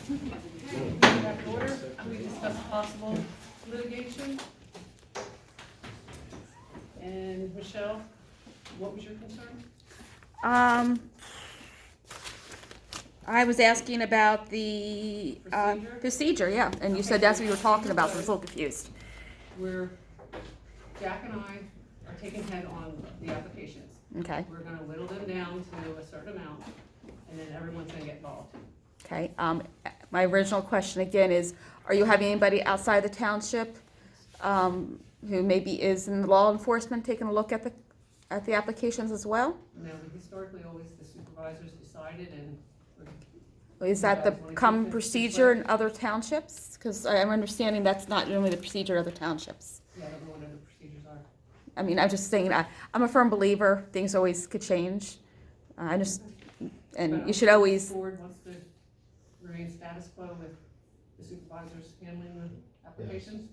Back in order, we discussed possible litigation. And Michelle, what was your concern? I was asking about the procedure, yeah, and you said that's what you were talking about, so I was a little confused. Where Jack and I are taking head on the applications. Okay, We're gonna whittle them down to a certain amount, and then everyone's gonna get involved. okay. My original question again is, are you having anybody outside the township who maybe is in law enforcement taking a look at the applications as well? Now, historically, always the supervisors decided, and Is that the common procedure in other townships? Because I'm understanding that's not normally the procedure in other townships. yeah, I don't know what other procedures are. I mean, I'm just saying, I'm a firm believer, things always could change. And you should always, The board wants to remain status quo with the supervisors handling the applications.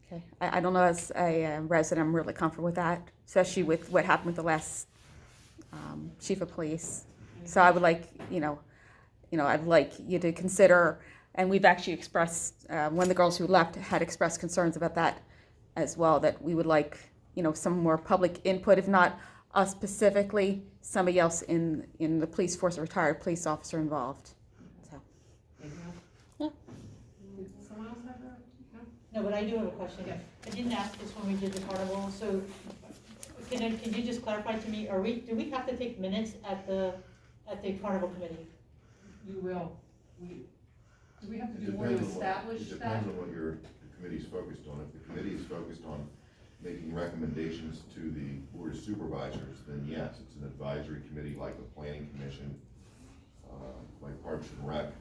okay, I don't know, as a resident, I'm really comfortable with that, especially with what happened with the last chief of police. So I would like, I'd like you to consider, and we've actually expressed, one of the girls who left had expressed concerns about that as well, that we would like, some more public input, if not us specifically, somebody else in the police force, a retired police officer involved. So, Anything else? Yeah. Did someone else have a, no? No, but I do have a question. Yes. I didn't ask this when we did the carnival, so can you just clarify to me, do we have to take minutes at the carnival committee? You will. Do we have to It do more to depends on what- establish It that? depends on what the committee's focused on. If the committee is focused on making recommendations to the board of supervisors, then yes, it's an advisory committee like the planning commission, like Parks and Rec.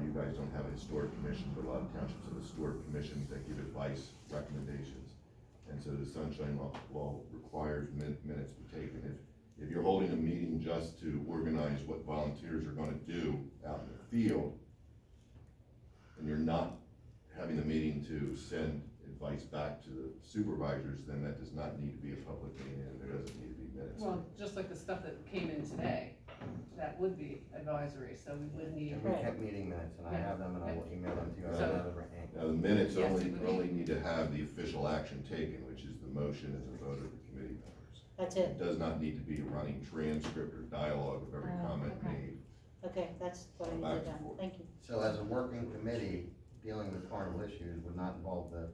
You guys don't have a historic commission, but a lot of townships have historic commissions that give advice, recommendations. And so the sunshine law requires minutes be taken. If you're holding a meeting just to organize what volunteers are gonna do out in the field, and you're not having a meeting to send advice back to the supervisors, then that does not need to be a public meeting, and there doesn't need to be minutes. Well, just like the stuff that came in today, that would be advisory, so we would need. And we kept meeting minutes, and I have them, and I will email them to you. I So- have another ink. Now, the minutes Yes, only, it would be. only need to have the official action taken, which is the motion and the vote of the committee members. That's It it? does not need to be a running transcript or dialogue of every Oh, comment okay. made. Okay, that's what I Back needed and done. forth. Thank you. So as a working committee, dealing with carnival issues would not involve the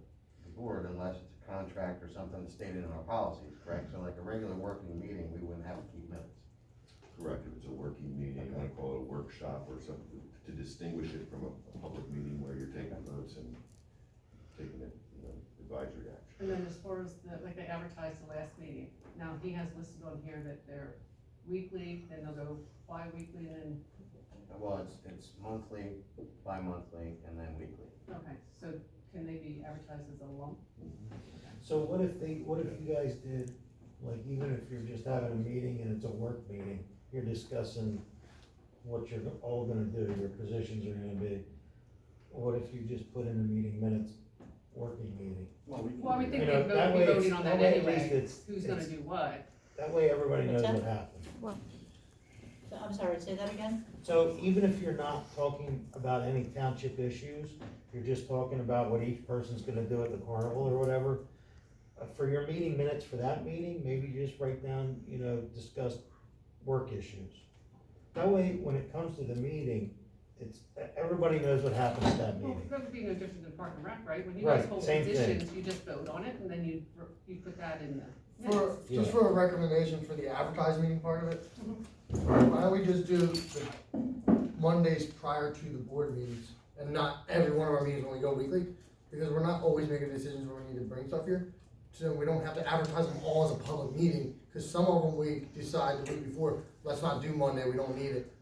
board unless it's a contract or something that's stated in our policies, correct? So like a regular working meeting, we wouldn't have to keep minutes. Correct, if it's a working meeting, you wanna call it a workshop or something, to distinguish it from a public meeting where you're taking votes and taking it, advisory action. And then as far as like they advertised the last meeting, now he has listed on here that they're weekly, then they'll go bi-weekly, and then, Well, it's monthly, bi-monthly, and then weekly. okay, so can they be advertised as a lump? So what if you guys did, like, even if you're just having a meeting and it's a work meeting, you're discussing what you're all gonna do, your positions are gonna be, what if you just put in the meeting minutes, working meeting? Well, I would think You they'd know, that be way it's- voting on that way at least anyway, it's- who's gonna it's- do what. That way everybody knows What's what that? happened. So, I'm sorry, say that again? So even if you're not talking about any township issues, you're just talking about what each person's gonna do at the carnival or whatever, for your meeting minutes for that meeting, maybe you just write down, discuss work issues. That way, when it comes to the meeting, everybody knows what happened at that Well, meeting. that would be no different than Park and Rec, right? When you guys Right, hold same thing. positions, you just vote on it, and then you put that in the For, minutes. just for a recommendation for the advertised meeting part of it, why don't we just do the Mondays prior to the board meetings, and not every one of our meetings when we go weekly, because we're not always making decisions where we need to bring stuff here, so we don't have to advertise them all as a public meeting, cause some of them we decide the week before, let's not do Monday, we don't need it.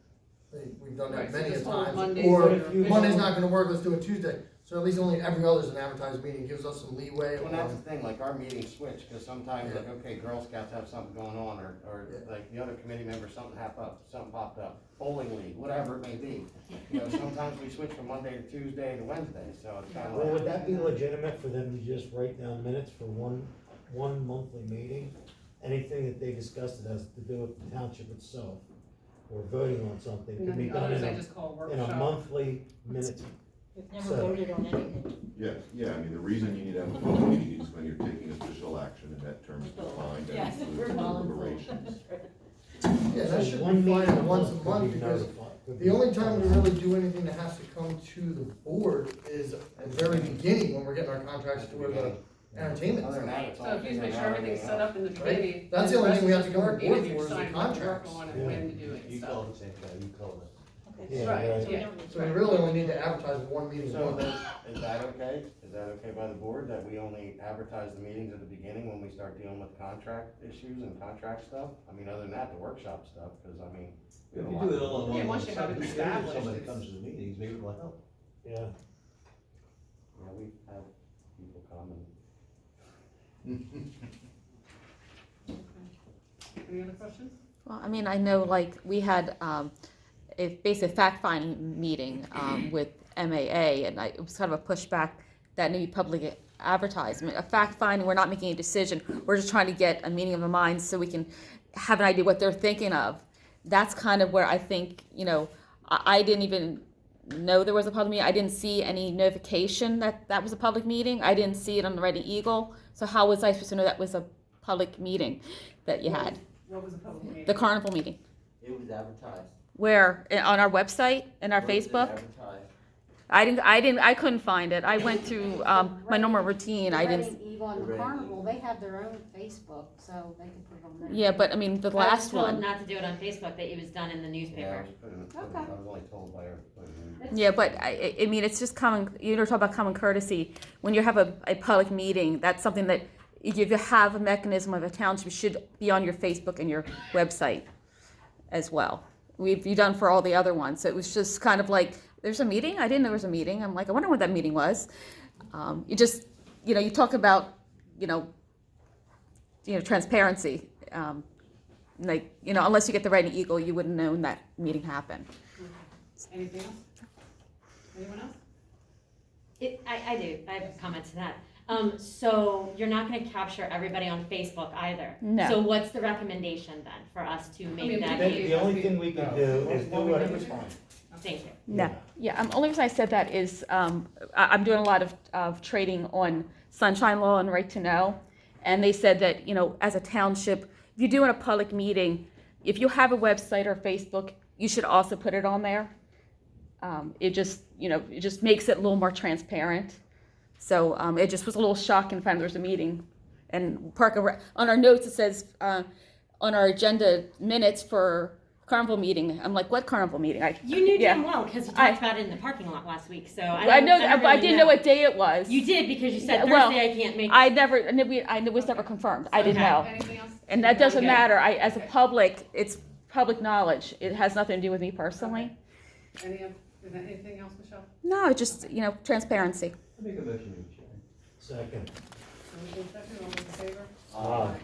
We've done Right, that so many a just hold times, Mondays or or if you- Monday's not gonna work, let's do it Tuesday, so at least only every other is an advertised meeting, gives us some leeway Well, that's on. the thing, like our meetings switch, cause sometimes like, okay, Girl Scouts have something going on, or Yeah. like the other committee member, something popped up, bowling league, whatever it may be. Sometimes we switch from Monday to Tuesday to Wednesday, so it's kinda Well, like. would that be legitimate for them to just write down minutes for one monthly meeting? anything that they discussed that has to do with the township itself, or voting on something, And can be then the done others in I just call in a workshop. monthly minute. We've never So- voted on anything. Yeah, I mean, the reason you need to have a public meeting is when you're taking official action, and that term is defined, Yes, and we're includes volunteering. deliberations. Yeah, that So should one be meeting fine a once a could month, be because notified- could the be only time we notified. really do anything that has to come to the board is at the very beginning, when we're getting our contracts for the entertainment. Other than that, it's all So if you just make sure figuring out everything's set everything up in the Right? beginning. That's then the only thing we have rest to is come to working, board and you for is the decide what to work contracts. on Yeah. and when to do it and You stuff. call it the same guy, you call it. Okay, Yeah, Right, right. so we yeah. don't need. So we really only need to advertise one meeting a So month. then, is that okay? Is that okay by the board, that we only advertise the meetings at the beginning when we start dealing with contract issues and contract stuff? I mean, other than that, the workshop stuff, cause I mean. we If have a you lot do of- it all in Yeah, one. once you have it if established, Somebody it's- comes to the meetings, maybe it'll help. Yeah, Yeah, we have people come and. Any other questions? Well, I mean, I know like we had a basic fact-finding meeting with MAA, and it was kind of a pushback that maybe public advertisement. A fact-finding, we're not making a decision. We're just trying to get a meeting of the minds so we can have an idea what they're thinking of. That's kind of where I think, you know, I didn't even know there was a public meeting. I didn't see any notification that that was a public meeting. I didn't see it on the Reading Eagle. So how was I supposed to know that was a public meeting that you had? What was the public meeting? The carnival meeting. It was advertised. Where? On our website? In our Where was it Facebook? advertised? I couldn't find it. I went through my normal routine. I didn't. Reading Eagle and The the Reading Carnival, they have their own Facebook, so they can put it on there. Yeah, but I mean the I was last told one. not to do it on Facebook, that it was done in the Yeah, I newspaper. was putting, Okay. I was only told by her. Yeah, but I mean it's just common. You know, talk about common courtesy. When you have a public meeting, that's something that if you have a mechanism of a township, should be on your Facebook and your website as well. We've done for all the other ones. So it was just kind of like, there's a meeting? I didn't know there was a meeting. I'm like, I wonder what that meeting was. You just, you know, you talk about, you know, transparency. Like, you know, unless you get the Reading Eagle, you wouldn't know when that meeting happened. Anything else? Anyone else? I do, I have a comment to that. So you're not gonna capture everybody on Facebook either. No. So what's the recommendation then for us to mean, make that Then case? the only thing we can do is do what. Thank you. No. Yeah, only reason I said that is I'm doing a lot of trading on sunshine law and right to know. And they said that, you know, as a township, if you're doing a public meeting, if you have a website or Facebook, you should also put it on there. It just, you know, it just makes it a little more transparent. So it just was a little shocking to find there was a meeting. And Park and Rec, on our notes, it says on our agenda minutes for carnival meeting. I'm like, what carnival meeting? You knew Yeah. damn well, because you I- talked about it in the parking lot last week, so I know that, but I really didn't know what day it was. You did, because you said Yeah, well, Thursday I can't make it. I it was never confirmed. I didn't Okay. know. Anything else? And that doesn't Okay. matter. As a public, it's public knowledge. It has nothing to do with me personally. Is there anything else, Michelle? No, it's just, you know, transparency. I make a motion, Chair. Second. Motion second, all those in favor? Aye.